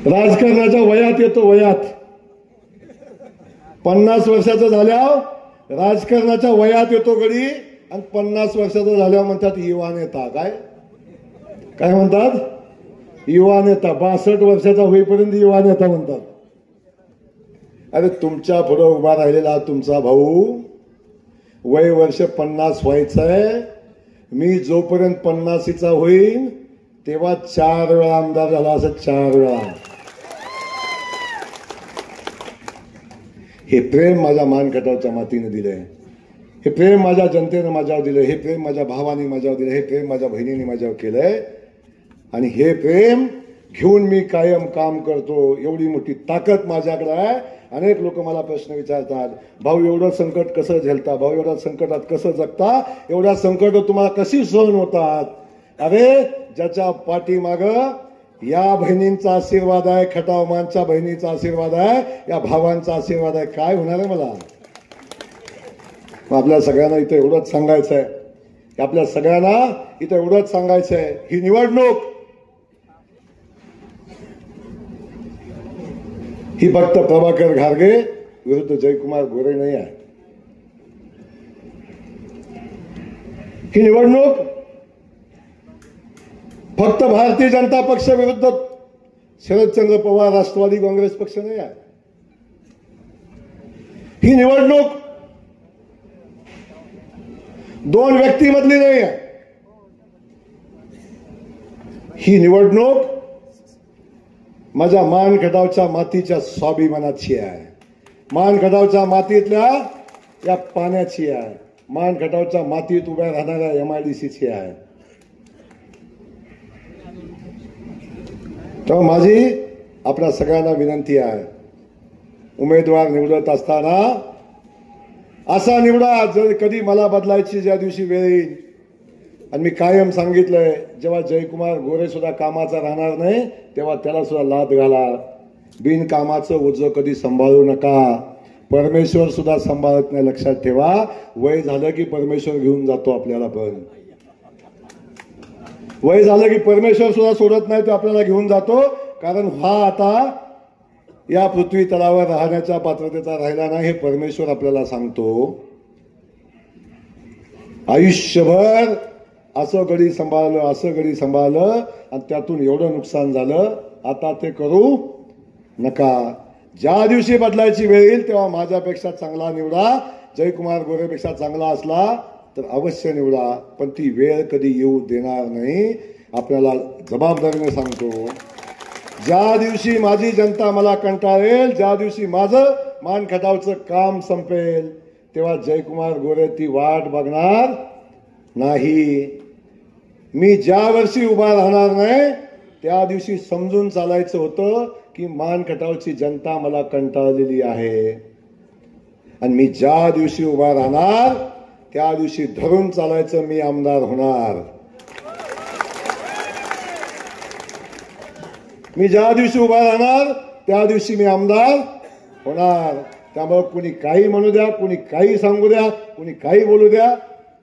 राजकारणाच्या वयात येतो. वयात 50 वर्षाचा झाल्यावर राजकारणाच्या वयात येतो गडी. आणि 50 वर्षाचा झाल्यावर म्हणतात युवा नेता. काय म्हणतात, युवा नेता. 62 वर्षाचा होईपर्यंत युवा नेता म्हणतात. अरे तुमच्या पुढे उभा राहिलेला तुमचा भाऊ वय वर्ष 50 व्हायचंय. मी जोपर्यंत 50चा होईन तेव्हा 4 वेळा आमदार झाला. असं 4 वेळा. हे प्रेम माझ्या मानखटावच्या मातीने दिलंय. हे प्रेम माझ्या जनतेनं माझ्यावर दिलंय. हे प्रेम माझ्या भावाने माझ्यावर दिलंय. हे प्रेम माझ्या बहिणीने माझ्यावर केलंय. आणि हे प्रेम घेऊन मी कायम काम करतो. एवढी मोठी ताकद माझ्याकडे आहे. अनेक लोक मला प्रश्न विचारतात, भाऊ एवढं संकट कसं झेलता, भाऊ एवढ्या संकटात कसं जगता, एवढ्या संकट तुम्हाला कशी सहन होतात. अरे ज्याच्या पाठीमाग या बहिणींचा आशीर्वाद आहे, खटावमानच्या बहिणीचा आशीर्वाद आहे, या भावांचा आशीर्वाद आहे, काय होणार आहे मला. आपल्या सगळ्यांना इथे एवढंच सांगायचं आहे, आपल्या सगळ्यांना इथे एवढंच सांगायचं आहे, ही निवडणूक ही फक्त प्रभाकर घारगे विरुद्ध जयकुमार गोरे नाही आहे. ही निवडणूक फक्त भारतीय जनता पक्ष विरुद्ध शरदचंद्र पवार राष्ट्रवादी काँग्रेस पक्ष नाही आहे. ही निवडणूक 2 व्यक्तीमधली नाही आहे. ही निवडणूक माझ्या मानखटावच्या मातीच्या स्वाभिमानाची आहे. मानखटावच्या मातीतल्या या पाण्याची आहे. मानखटावच्या मातीत उभ्या राहणाऱ्या MIDCची आहे. तर माझी आपल्या सगळ्यांना विनंती आहे, उमेदवार निवडत असताना असा निवडा जर कधी मला बदलायची ज्या दिवशी वेळ येईल. आणि मी कायम सांगितलंय, जेव्हा जयकुमार गोरे सुद्धा कामाचा राहणार नाही तेव्हा त्याला सुद्धा लाद घाला. बिनकामाचं ओझं कधी सांभाळू नका. परमेश्वर सुद्धा सांभाळत नाही, लक्षात ठेवा. वय झालं की परमेश्वर घेऊन जातो आपल्याला, पण वय झालं की परमेश्वर सुद्धा सोडत नाही, तो आपल्याला घेऊन जातो. कारण हा आता या पृथ्वी तलावर राहण्याच्या पात्रतेचा राहिला नाही, हे परमेश्वर आपल्याला सांगतो. आयुष्यभर असं गडी सांभाळलं, असं गडी सांभाळलं आणि त्यातून एवढं नुकसान झालं. आता ते करू नका. ज्या दिवशी बदलायची वेळ येईल तेव्हा माझ्यापेक्षा चांगला निवडा, जयकुमार गोरेपेक्षा चांगला असला तर अवश्य निवडा, पण ती वेळ कधी येऊ देणार नाही. आपल्याला जबाबदारीने सांगतो, ज्या दिवशी माझी जनता मला कंटाळेल, ज्या दिवशी माझं मान खटावचं काम संपेल, तेव्हा जयकुमार गोरे ती वाट बघणार नाही. मी ज्या वर्षी उभा राहणार नाही त्या दिवशी समजून चालायचं होतं की मान खटावची जनता मला कंटाळलेली आहे. आणि मी ज्या दिवशी उभा राहणार त्या दिवशी धरून चालायचं, मी आमदार होणार. मी ज्या दिवशी उभा राहणार त्या दिवशी मी आमदार होणार. त्यामुळे कुणी काही म्हणू द्या, कुणी काही सांगू द्या, कुणी काही बोलू द्या,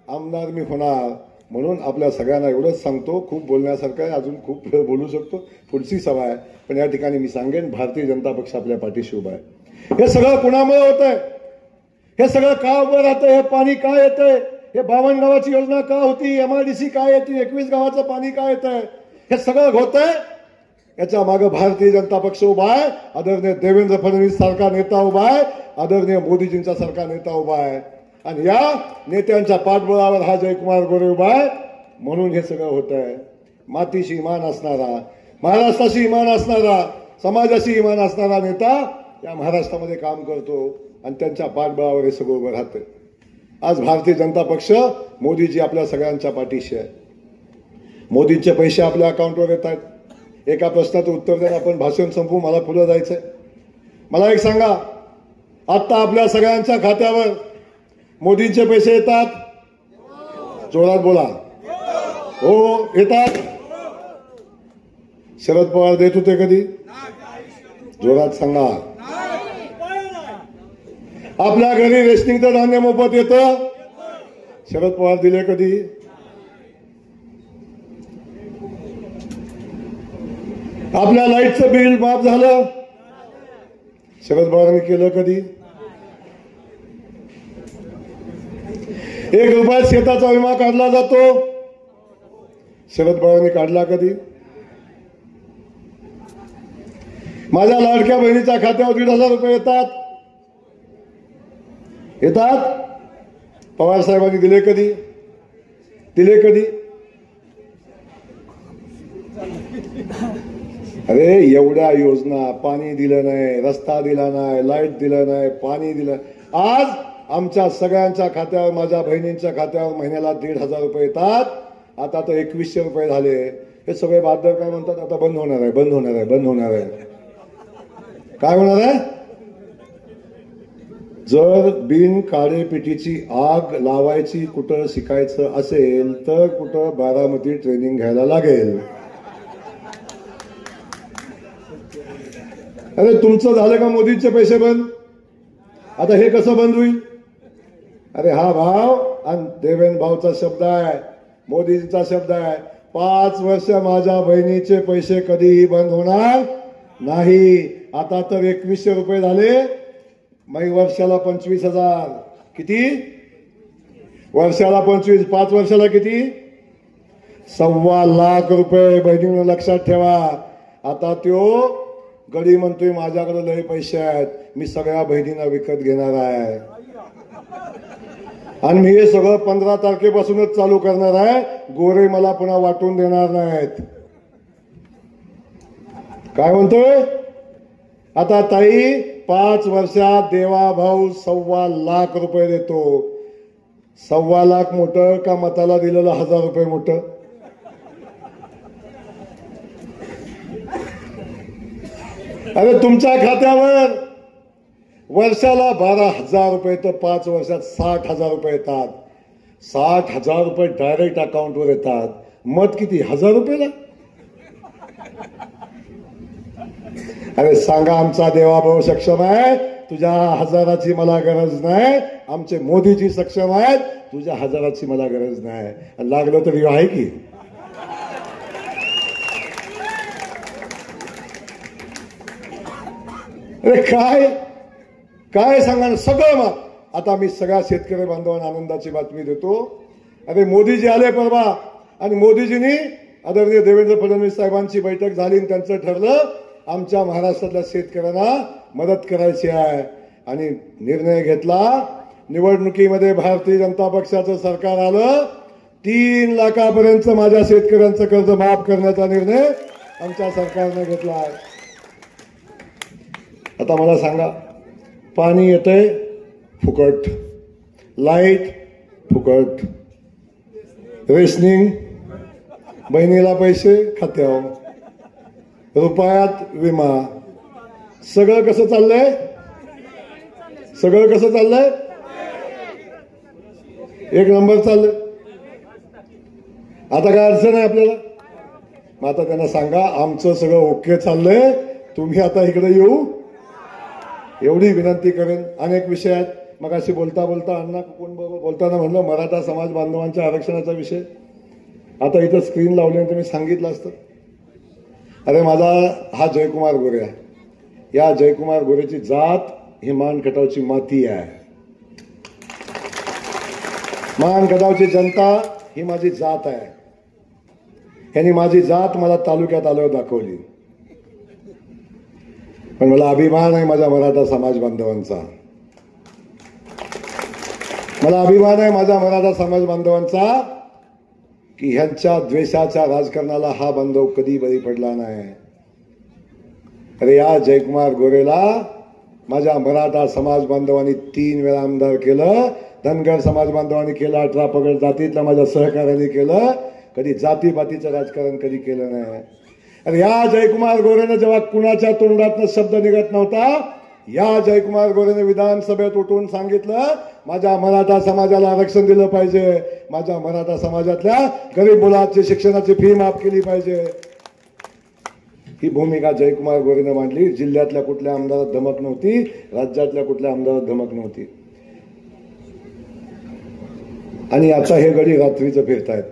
आमदार मी होणार. म्हणून आपल्या सगळ्यांना एवढंच सांगतो, खूप बोलण्यासारखं आहे, अजून खूप बोलू शकतो, पुढची सभा आहे, पण या ठिकाणी मी सांगेन भारतीय जनता पक्ष आपल्या पाठीशी उभा आहे. हे सगळं कुणामुळे होत आहे, हे सगळं का उभं राहतंय, हे पाणी का येतंय, हे 52 गावाची योजना का होती, MIDC काय येते, 21 गावाचं पाणी का येतंय, हे सगळं होतंय. याच्या मागे भारतीय जनता पक्ष उभा आहे. आदरणीय देवेंद्र फडणवीस सारखा नेता उभा आहे, आदरणीय मोदीजींचा सारखा नेता उभा आहे, आणि या नेत्यांच्या पाठबळावर हा जयकुमार गोरे उभा आहे. म्हणून हे सगळं होत आहे. मातीशी इमान असणारा, महाराष्ट्राशी इमान असणारा, समाजाशी इमान असणारा नेता या महाराष्ट्रामध्ये काम करतो आणि त्यांच्या पाठबळावर हे सगळं उभं राहतं. आज भारतीय जनता पक्ष, मोदीजी आपल्या सगळ्यांच्या पाठीशी आहे. मोदींचे पैसे आपल्या अकाउंटवर येत आहेत. एका प्रश्नाचं उत्तर द्या, आपण भाषण संपवू, मला पुढे जायचंय. मला एक सांगा, आता आपल्या सगळ्यांच्या खात्यावर मोदींचे पैसे येतात? जोरात बोला. हो येतात. शरद पवार देत होते कधी? जोरात सांगा. आपल्या घरी रेशनिंगचं धान्य मोफत येतं? शरद पवार दिले कधी? आपल्या लाईटचं बिल माफ झालं? शरद पवारांनी केलं कधी? 1 रुपयात शेताचा विमा काढला जातो? शरद पवारांनी काढला कधी? माझ्या लाडक्या बहिणीच्या खात्यावर 1,500 रुपये येतात? येतात? पवार साहेबांनी दिले कधी? दिले कधी? अरे एवढ्या योजना, पाणी दिलं नाही, रस्ता दिला नाही, लाईट दिलं नाही, पाणी दिलं. आज आमच्या सगळ्यांच्या खात्यावर, माझ्या बहिणींच्या खात्यावर महिन्याला 1,500 रुपये येतात. आता तर 2,100 रुपये झाले. हे सगळे बादर काय म्हणतात, आता बंद होणार आहे, बंद होणार आहे, बंद होणार आहे. काय होणार आहे? जर बिन काळेपिटीची आग लावायची कुठं शिकायचं असेल तर कुठं बारामती ट्रेनिंग घ्यायला लागेल. अरे तुमचं झालं का मोदींचे पैसे बंद? आता हे कसं बंद होईल? अरे हा भाव आणि देवेंद्र भाऊचा शब्द आहे, मोदींचा शब्द आहे, 5 वर्ष माझ्या बहिणीचे पैसे कधीही बंद होणार नाही. आता तर 2,100 रुपये झाले, मग वर्षाला 25,000. किती? वर्षाला 25, 5 वर्षाला किती? 1.25 लाख रुपये. बहिणीनं लक्षात ठेवा. आता त्यो गडी म्हणतोय माझ्याकडे लय पैसे आहेत, मी सगळ्या बहिणींना विकत घेणार आहे आणि मी हे सगळं 15 तारखेपासूनच चालू करणार आहे. गोरे मला पुन्हा वाटून देणार नाहीत. काय म्हणतोय आता ताई? 5 वर्षात देवा भाऊ 1.25 लाख रुपये देतो. 1.25 लाख मोठं का मताला दिलेलं 1,000 रुपये मोठं? अरे तुमच्या खात्यावर वर्षाला 12,000 रुपये तर 5 वर्षात 60,000 रुपये येतात. 60,000 रुपये डायरेक्ट अकाउंटवर येतात. मत किती? 1,000 रुपयाला? अरे सांगा, आमचा देवाभाऊ सक्षम आहे तुझ्या हजाराची मला गरज नाही. आमचे मोदीजी सक्षम आहेत, तुझ्या हजाराची मला गरज नाही. आणि लागलं तरी आहे की अरे काय काय सांगा ना, सगळं मग. आता मी सगळ्या शेतकरी बांधवांना आनंदाची बातमी देतो. अरे मोदीजी आले परवा आणि मोदीजींनी आदरणीय देवेंद्र फडणवीस साहेबांची बैठक झाली आणि त्यांचं ठरलं आमच्या महाराष्ट्रातल्या शेतकऱ्यांना मदत करायची आहे. आणि निर्णय घेतला. निवडणुकीमध्ये भारतीय जनता पक्षाचं सरकार आलं. 3 लाखापर्यंत माझ्या शेतकऱ्यांचं कर्ज माफ करण्याचा निर्णय आमच्या सरकारने घेतला आहे. आता मला सांगा, पाणी येतंय फुकट, लाईट फुकट, रेशनिंग, बहिणीला पैसे खात्यावर, रुपयात विमा, सगळं कसं चाललंय? सगळं कसं चाललंय? एक नंबर चाललंय. आता काय अडचण आहे आपल्याला? मग आता त्यांना सांगा आमचं सगळं ओके चाललंय, तुम्ही आता इकडे येऊ, एवढी विनंती करेन. अनेक विषय आहेत. मग अशी बोलता बोलता अण्णा कोण बोलताना म्हणलं मराठा समाज बांधवांच्या आरक्षणाचा विषय. आता इथं स्क्रीन लावल्यानंतर मी सांगितलं असतं. अरे माझा हा जयकुमार गोरे आहे. या जयकुमार गोरेची जात ही मान खटावची माती आहे. मान खटावची जनता ही माझी जात आहे. यांनी माझी जात मला तालुक्यात आल्यावर दाखवली. पण मला अभिमान आहे माझ्या मराठा समाज बांधवांचा. मला अभिमान आहे माझ्या मराठा समाज बांधवांचा की ह्यांच्या द्वेषाच्या राजकारणाला हा बांधव कधी बळी पडला नाही. अरे या जयकुमार गोरेला माझ्या मराठा समाज बांधवांनी 3 वेळा आमदार केलं. धनगर समाज बांधवांनी केलं, 18 पगड जातीतल्या माझ्या सहकार्याने केलं. कधी जातीपातीचं राजकारण कधी केलं नाही. अरे या जयकुमार गोरेने जेव्हा कुणाच्या तोंडातनं शब्द निघत नव्हता, या जयकुमार गोरेने विधानसभेत उठून सांगितलं माझ्या मराठा समाजाला आरक्षण दिलं पाहिजे, माझ्या मराठा समाजातल्या गरीब मुलांची शिक्षणाची फी माफ केली पाहिजे. ही भूमिका जयकुमार गोरेने मांडली. जिल्ह्यातल्या कुठल्या आमदारात धमक नव्हती, राज्यातल्या कुठल्या आमदारात धमक नव्हती. आणि आता हे गडी रात्रीचं फिरतायत.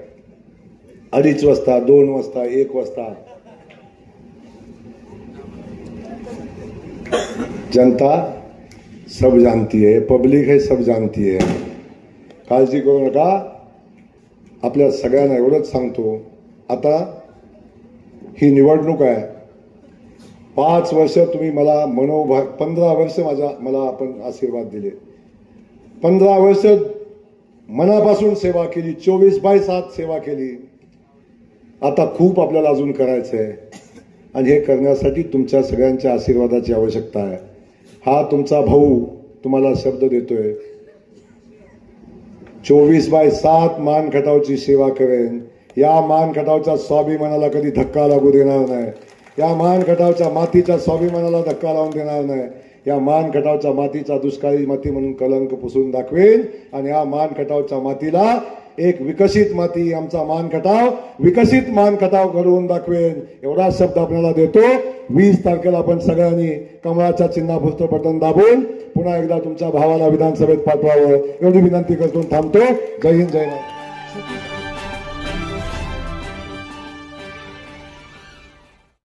2:30 वाजता, 2 वाजता, 1 वाजता. जनता सब जानती है, पब्लिक है सब जानती है. काळजी करू नका. आपल्या सगळ्यांना एवढंच सांगतो, आता ही निवडणूक आहे. 5 वर्ष तुम्ही मला 15 वर्ष मला आपण आशीर्वाद दिले. 15 वर्ष मनापासून सेवा केली, 24/7 सेवा केली. आता खूप आपल्याला अजून करायचं आहे आणि हे करण्यासाठी तुमच्या सगळ्यांच्या आशीर्वादाची आवश्यकता आहे. हा तुमचा भाऊ तुम्हाला शब्द देतोय, 24/7 मान खटावची सेवा करेन. या मान खटावच्या स्वाभिमानाला कधी धक्का लागू देणार नाही. या मान खटावच्या मातीच्या स्वाभिमानाला धक्का लावून देणार नाही. या मान खटावच्या मातीचा दुष्काळी माती म्हणून कलंक पुसून दाखवेन आणि या मान खटावच्या मातीला एक विकसित माती, आमचा मान खटाव विकसित मान खटाव घडवून दाखवेन. एवढा शब्द आपल्याला देतो. 20 तारखेला आपण सगळ्यांनी कमळाच्या चिन्हापुरतं बटन दाबून पुन्हा एकदा तुमच्या भावाला विधानसभेत पाठवावं एवढी विनंती करतो. थांबतो. जय हिंद, जय महाराष्ट्र.